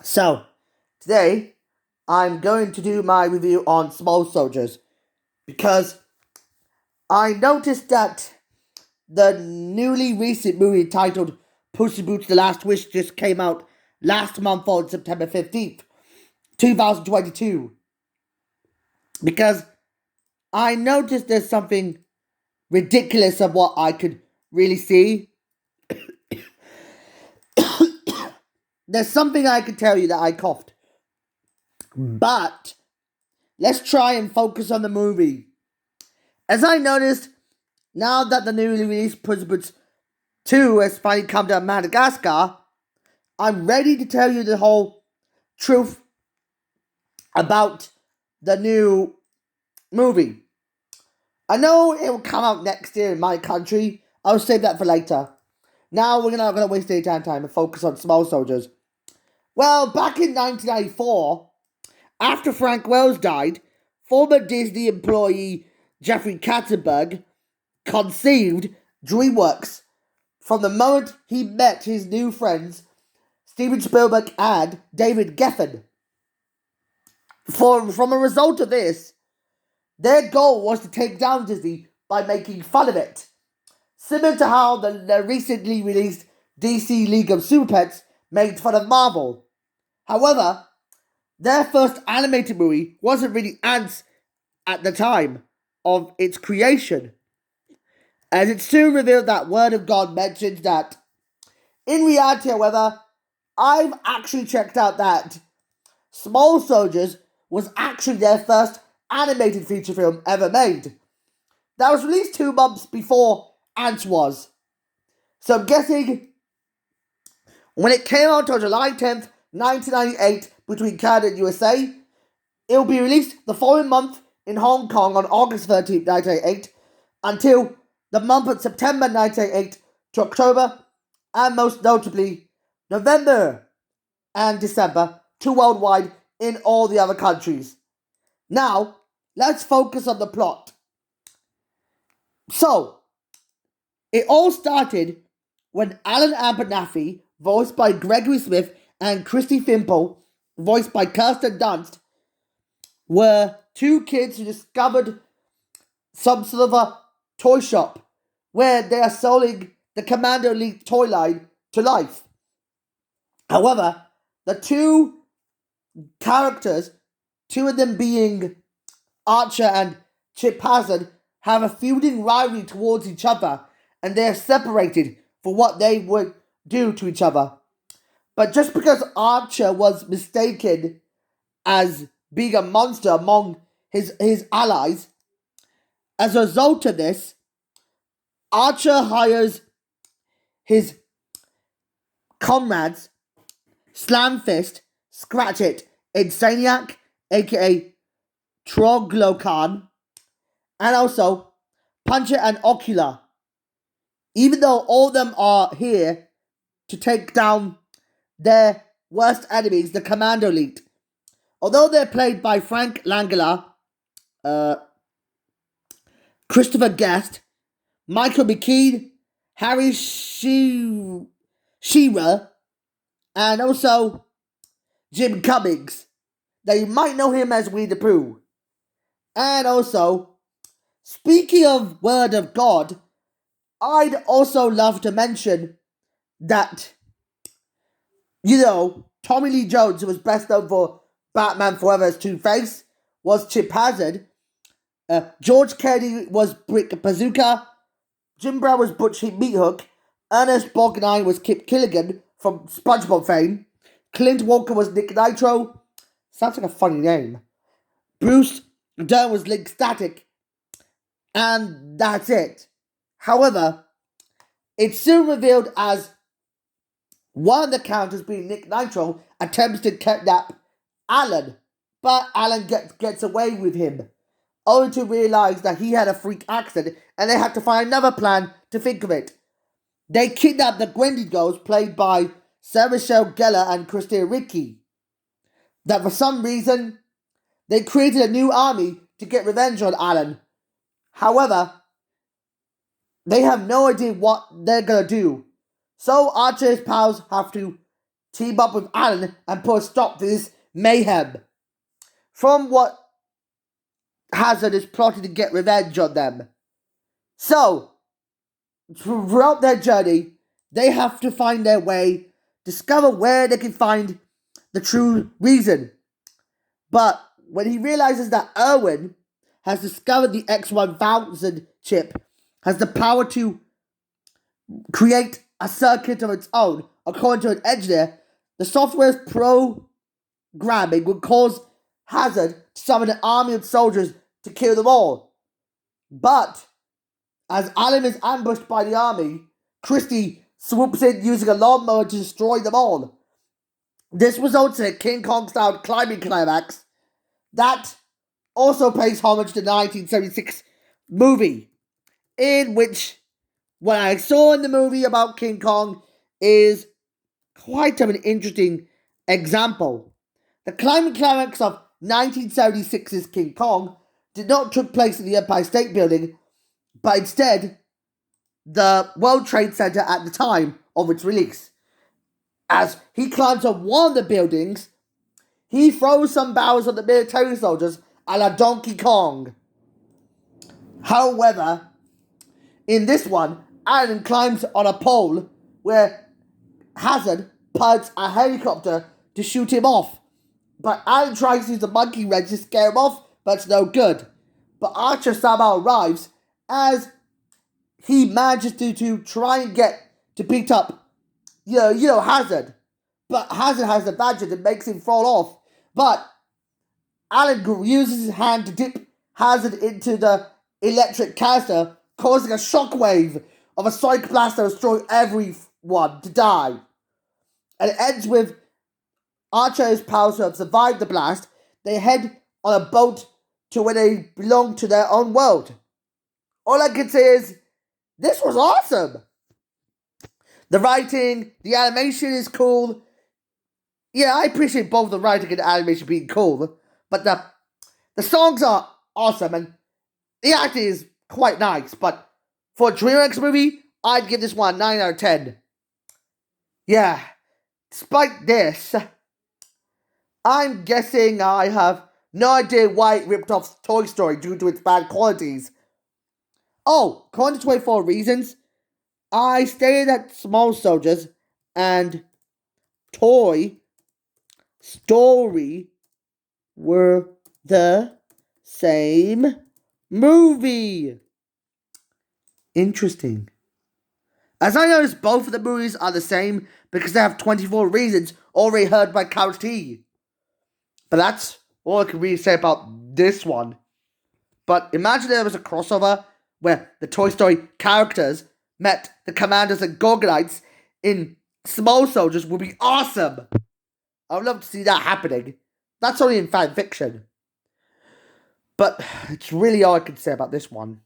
So, today I'm going to do my review on Small Soldiers because I noticed that the newly recent movie titled Puss in Boots: The Last Wish just came out last month on September 15th, 2022. Because I noticed there's something ridiculous of what I could really see. There's something I could tell you that I coughed. But let's try and focus on the movie. As I noticed, now that the newly released Puss in Boots 2 has finally come to Madagascar, I'm ready to tell you the whole truth about the new movie. I know it will come out next year in my country. I'll save that for later. Now we're not going to waste any time and focus on Small Soldiers. Well, back in 1994, after Frank Wells died, former Disney employee Jeffrey Katzenberg conceived DreamWorks from the moment he met his new friends Steven Spielberg and David Geffen. From a result of this, their goal was to take down Disney by making fun of it. Similar to how the recently released DC League of Super Pets made fun of Marvel. However, their first animated movie wasn't really Antz at the time of its creation, as it soon revealed that Word of God mentions that. In reality, however, I've actually checked out that Small Soldiers was actually their first animated feature film ever made. That was released 2 months before Antz was. So I'm guessing when it came out on July 10th, 1998, between Canada and USA, it will be released the following month in Hong Kong on August 13th, 1998, until the month of September 1998 to October, and most notably November and December to worldwide in all the other countries. Now, let's focus on the plot. So, it all started when Alan Abernathy, voiced by Gregory Smith, and Christy Fimple, voiced by Kirsten Dunst, were 2 kids who discovered some sort of a toy shop where they are selling the Commando Elite toy line to life. However, the 2 characters, 2 of them being Archer and Chip Hazard, have a feuding rivalry towards each other, and they are separated for what they would do to each other. But just because Archer was mistaken as being a monster among his allies, as a result of this, Archer hires his comrades Slamfist, Scratchit, Insaniac, aka Troglocan, and also Puncher and Ocular. Even though all of them are here to take down their worst enemies, the Commando Elite. Although they're played by Frank Langella, Christopher Guest, Michael McKean, Harry Shearer, and also Jim Cummings. Now you might know him as Winnie the Pooh. And also, speaking of Word of God, I'd also love to mention that, Tommy Lee Jones, who was best known for Batman Forever as Two-Face, was Chip Hazard. George Kennedy was Brick Bazooka. Jim Brown was Butch Meathook. Ernest Borgnine was Kip Killigan from SpongeBob fame. Clint Walker was Nick Nitro. Sounds like a funny name. Bruce Dern was Link Static. And that's it. However, it's soon revealed as one of the characters, being Nick Nitro, attempts to kidnap Alan, but Alan gets away with him, only to realize that he had a freak accident and they had to find another plan to think of it. They kidnap the Wendigos, played by Sarah Michelle Gellar and Christina Ricci, that for some reason they created a new army to get revenge on Alan. However, they have no idea what they're gonna do. So Archer and his pals have to team up with Alan and put a stop to this mayhem. From what Hazard is plotting to get revenge on them. So, throughout their journey, they have to find their way, discover where they can find the true reason. But when he realizes that Erwin has discovered the X1000 chip, has the power to create a circuit of its own, according to an engineer, the software's programming would cause Hazard to summon an army of soldiers to kill them all. But as Alan is ambushed by the army, Christy swoops in using a lawnmower to destroy them all. This results in a King Kong-style climbing climax that also pays homage to the 1976 movie, in which what I saw in the movie about King Kong is quite of an interesting example. The climbing climax of 1976's King Kong did not take place in the Empire State Building, but instead the World Trade Center at the time of its release. As he climbs on one of the buildings, he throws some barrels at the military soldiers a la Donkey Kong. However, in this one, Alan climbs on a pole where Hazard pilots a helicopter to shoot him off. But Alan tries to use the monkey wrench to scare him off, but it's no good. But Archer somehow arrives as he manages to try and get to beat up, Hazard. But Hazard has the badger that makes him fall off. But Alan uses his hand to dip Hazard into the electric canister, causing a shockwave of a sonic blast that will destroy everyone to die. And it ends with Archer's powers to have survived the blast. They head on a boat to where they belong to their own world. All I can say is, this was awesome. The writing, the animation is cool. Yeah, I appreciate both the writing and the animation being cool. But the songs are awesome and the acting is quite nice. But for a DreamWorks movie, I'd give this one a 9 out of 10. Yeah, despite this, I'm guessing I have no idea why it ripped off Toy Story due to its bad qualities. Oh, according to 24 Reasons, I stated that Small Soilders and Toy Story were the same movie. Interesting. As I noticed, both of the movies are the same because they have 24 Reasons already heard by Couch T. But that's all I can really say about this one. But imagine there was a crossover where the Toy Story characters met the Commanders and Gorgonites in Small Soilders would be awesome. I would love to see that happening. That's only in fan fiction. But it's really all I can say about this one.